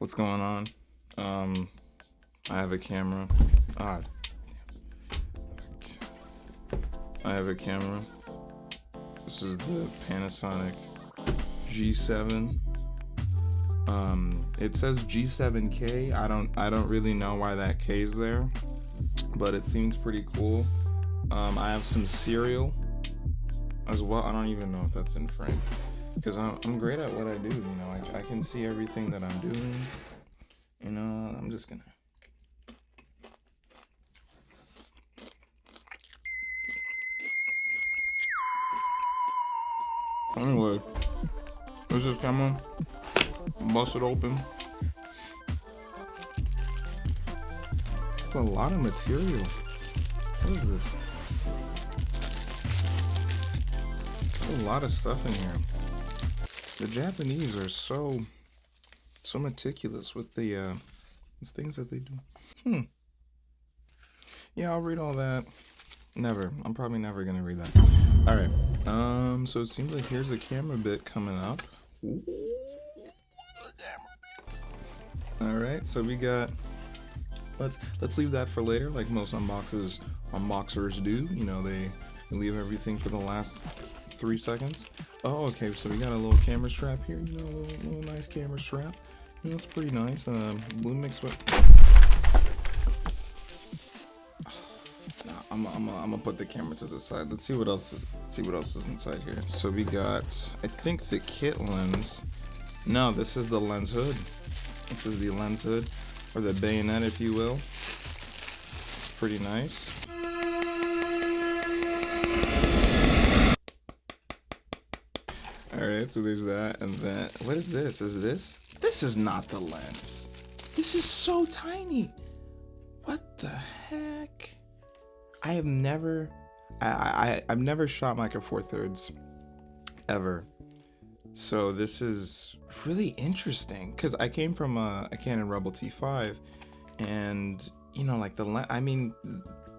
What's going on? I have a camera. Ah, I have a camera. This is the Panasonic G7. It says G7K. I don't really know why that K is there, but it seems pretty cool. I have some cereal as well. I don't even know if that's in frame because I'm great at what I do. You know, I can see everything that I'm doing. You know, I'm just gonna. Anyway, this is camera. Bust it open. It's a lot of material. What is this? There's a lot of stuff in here. The Japanese are so meticulous with the things that they do. Yeah, I'll read all that. Never. I'm probably never gonna read that. All right. So it seems like here's a camera bit coming up. Ooh, camera bits. All right. So we got. Let's leave that for later, like most unboxers do. You know, they leave everything for the last 3 seconds. Oh, okay. So we got a little camera strap here. You know, a little nice camera strap. You know, it's pretty nice. Blue mixed with. I'm gonna put the camera to the side. Let's see what else is inside here. So we got, I think, the kit lens. No, this is the lens hood. This is the lens hood, or the bayonet, if you will. Pretty nice. All right, so there's that, and then what is this? This is not the lens. This is so tiny. What the heck? I've never shot Micro Four Thirds ever, so this is really interesting because I came from a Canon Rebel T5, and you know, like the lens. I mean,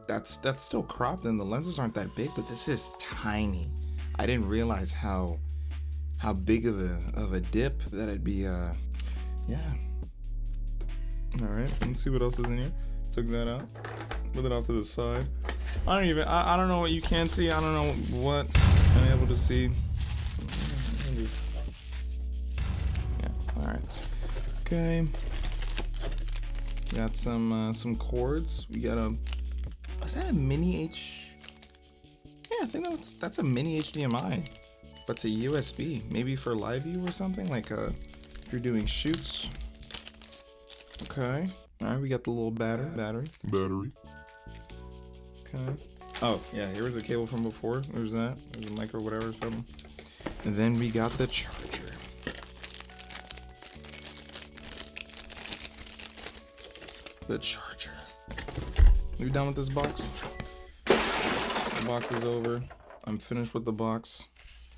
that's still cropped, and the lenses aren't that big, but this is tiny. I didn't realize how big of a dip that it'd be. Yeah. All right, let's see what else is in here. Took that out. Put it off to the side. I don't know what you can see. I don't know what I'm able to see. Yeah, all right. Okay. Got some cords. We got is that a mini H? Yeah, I think that's a mini HDMI, but it's a USB. Maybe for live view or something, like if you're doing shoots. Okay. All right, we got the little battery. Okay. Oh, yeah, here was the cable from before. There's that. There's a micro whatever or something. And then we got the charger. The charger. You done with this box? The box is over. I'm finished with the box.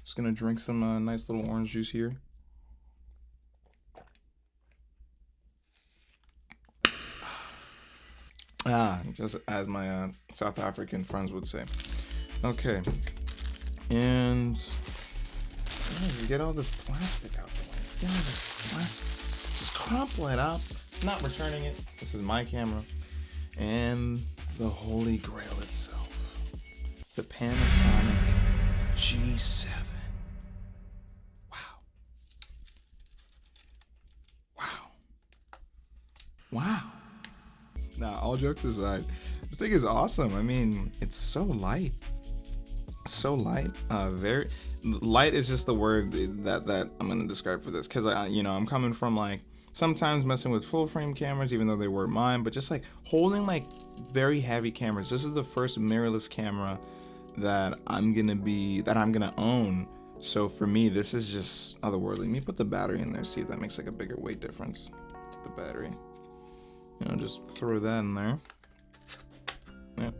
Just gonna drink some nice little orange juice here. Just as my South African friends would say. Okay. And you get all this plastic out the way. Let's get all this plastic. Just crumple it up. Not returning it. This is my camera. And the holy grail itself. The Panasonic G7. Wow. Nah, all jokes aside, this thing is awesome. I mean, it's so light. Very light is just the word that I'm gonna describe for this, because I'm coming from like sometimes messing with full frame cameras, even though they were mine, but just like holding like very heavy cameras. This is the first mirrorless camera that I'm gonna own. So for me, this is just otherworldly. Let me put the battery in there, see if that makes like a bigger weight difference. The battery. You know, just throw that in there. Yeah.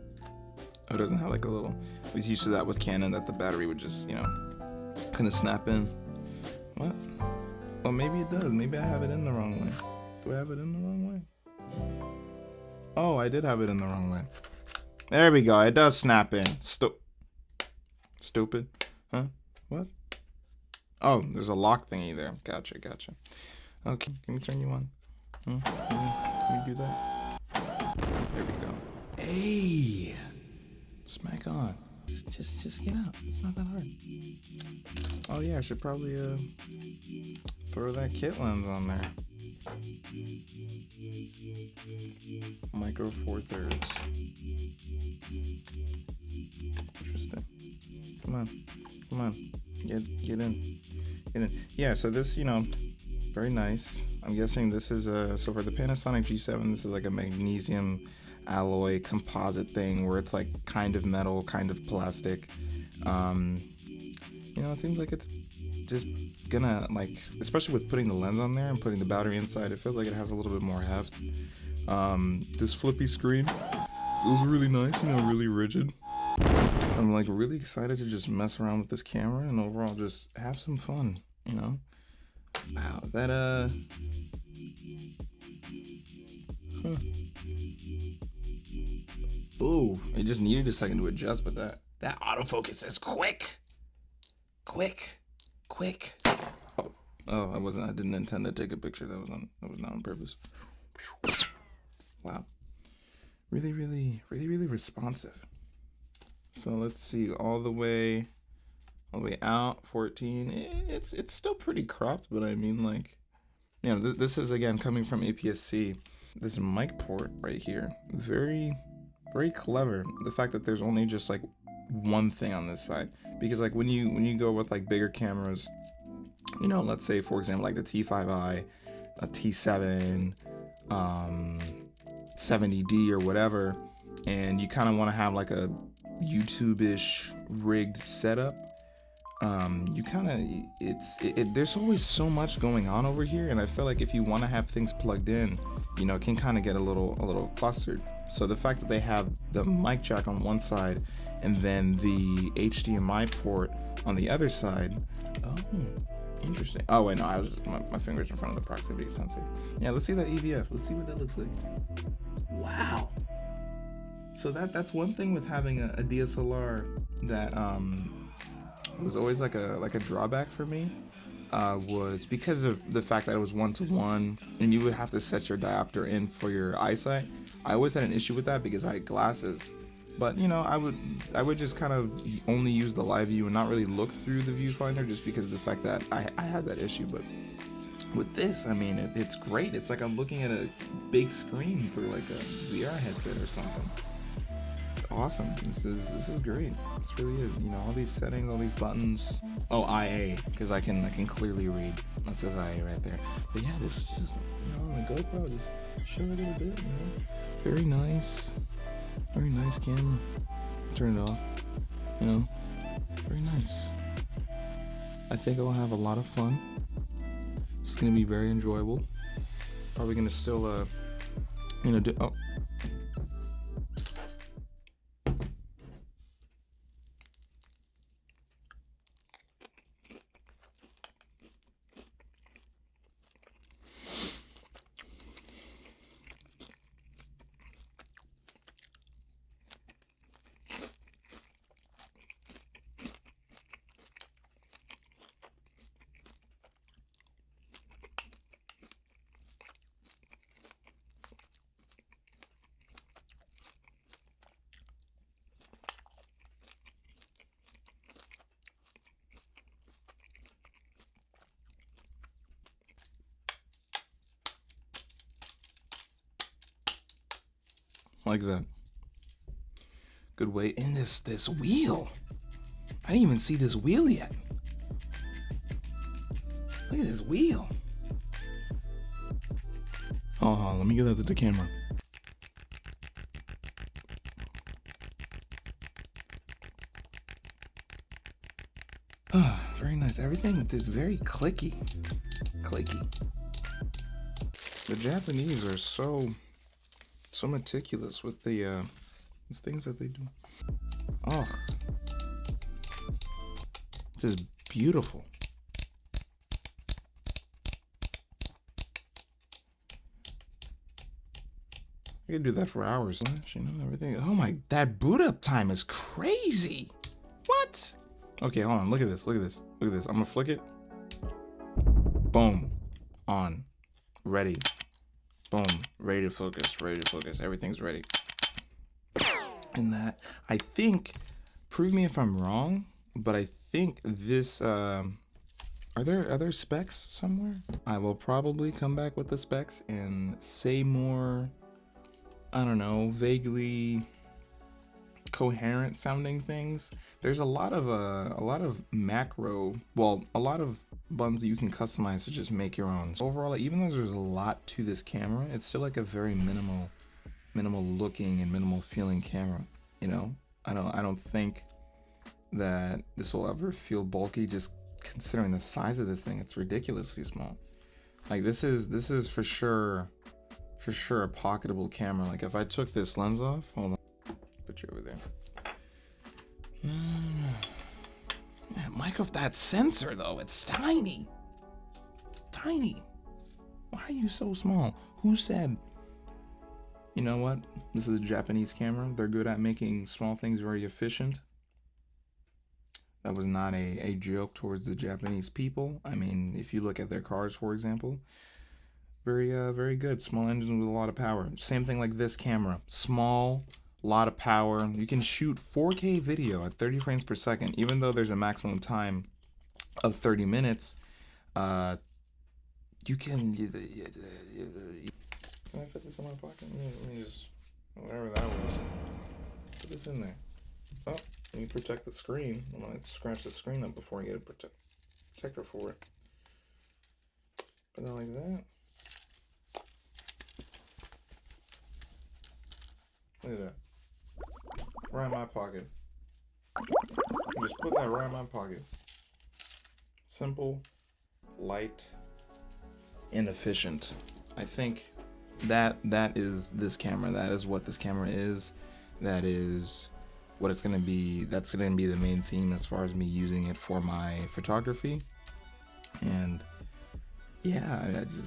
Oh, it doesn't have like a little. I was used to that with Canon, that the battery would just, kind of snap in. What? Well, maybe it does. Maybe I have it in the wrong way. Do I have it in the wrong way? Oh, I did have it in the wrong way. There we go. It does snap in. Stupid. Huh? What? Oh, there's a lock thingy there. Gotcha. Okay, let me turn you on. Can we do that? There we go. Hey, smack on. Just get out. It's not that hard. Oh yeah, I should probably throw that kit lens on there. Micro Four Thirds. Interesting. Come on. Get in. Yeah. So this, very nice. I'm guessing this is so for the Panasonic G7, this is like a magnesium alloy composite thing where it's like kind of metal, kind of plastic. It seems like it's just gonna, like, especially with putting the lens on there and putting the battery inside, it feels like it has a little bit more heft. This flippy screen feels really nice, really rigid. I'm like really excited to just mess around with this camera and overall just have some fun, Wow, that Ooh, it just needed a second to adjust, but that autofocus is quick. Oh, I didn't intend to take a picture. That was not on purpose. Wow. Really responsive. So let's see, all the way out, 14. It's still pretty cropped, but I mean, like, this is again coming from APS-C. This mic port right here, very clever. The fact that there's only just like one thing on this side, because like when you go with like bigger cameras, let's say for example like the T5i, a T7, 70D or whatever, and you kind of want to have like a YouTube-ish rigged setup. There's always so much going on over here, and I feel like if you want to have things plugged in, it can kind of get a little clustered. So the fact that they have the mic jack on one side and then the HDMI port on the other side. Oh, interesting. Oh wait, no, my fingers in front of the proximity sensor. Yeah, let's see that EVF. Let's see what that looks like. Wow. So that's one thing with having a DSLR that was always like a drawback for me, was because of the fact that it was 1-to-1 and you would have to set your diopter in for your eyesight. I always had an issue with that because I had glasses, but I would just kind of only use the live view and not really look through the viewfinder, just because of the fact that I had that issue. But with this, I mean, it's great. It's like I'm looking at a big screen through like a VR headset or something. Awesome. This is great. This really is. All these settings, all these buttons. Oh, IA, because I can clearly read. That says IA right there. But yeah, this is just on the GoPro, just show it a little bit. Very nice camera. Turn it off. Very nice. I think I'll have a lot of fun. It's gonna be very enjoyable. Probably gonna still do. Oh. Like that. Good weight in this wheel. I didn't even see this wheel yet. Look at this wheel. Oh, let me get that to the camera. Very nice. Everything is very clicky. The Japanese are so meticulous with the these things that they do. Oh, this is beautiful. I could do that for hours. Everything. Oh my, that boot up time is crazy. What? Okay, hold on. Look at this. I'm gonna flick it. Boom. On. Ready. Boom, ready to focus, everything's ready. And that, I think, prove me if I'm wrong, but I think this, are there specs somewhere? I will probably come back with the specs and say more, I don't know, vaguely coherent sounding things. There's a lot of macro, well, a lot of buttons that you can customize to just make your own. So overall, even though there's a lot to this camera, it's still like a very minimal looking and minimal feeling camera. You know, I don't think that this will ever feel bulky, just considering the size of this thing. It's ridiculously small. Like this is for sure a pocketable camera. Like if I took this lens off, hold on, put you over there. Mic off that sensor though, it's tiny. Why are you so small? Who said? You know what? This is a Japanese camera. They're good at making small things very efficient. That was not a joke towards the Japanese people. I mean, if you look at their cars, for example, very good. Small engine with a lot of power. Same thing like this camera. Small, lot of power. You can shoot 4K video at 30 frames per second, even though there's a maximum time of 30 minutes. You can. Can I fit this in my pocket? Let me just, whatever that was. Put this in there. Oh, let me protect the screen. I'm gonna scratch the screen up before I get a protector for it. Put that like that. Look at that. Right in my pocket. Just put that right in my pocket. Simple, light, and efficient. I think that is this camera. That is what this camera is. That is what it's gonna be. That's gonna be the main theme as far as me using it for my photography. And yeah, I just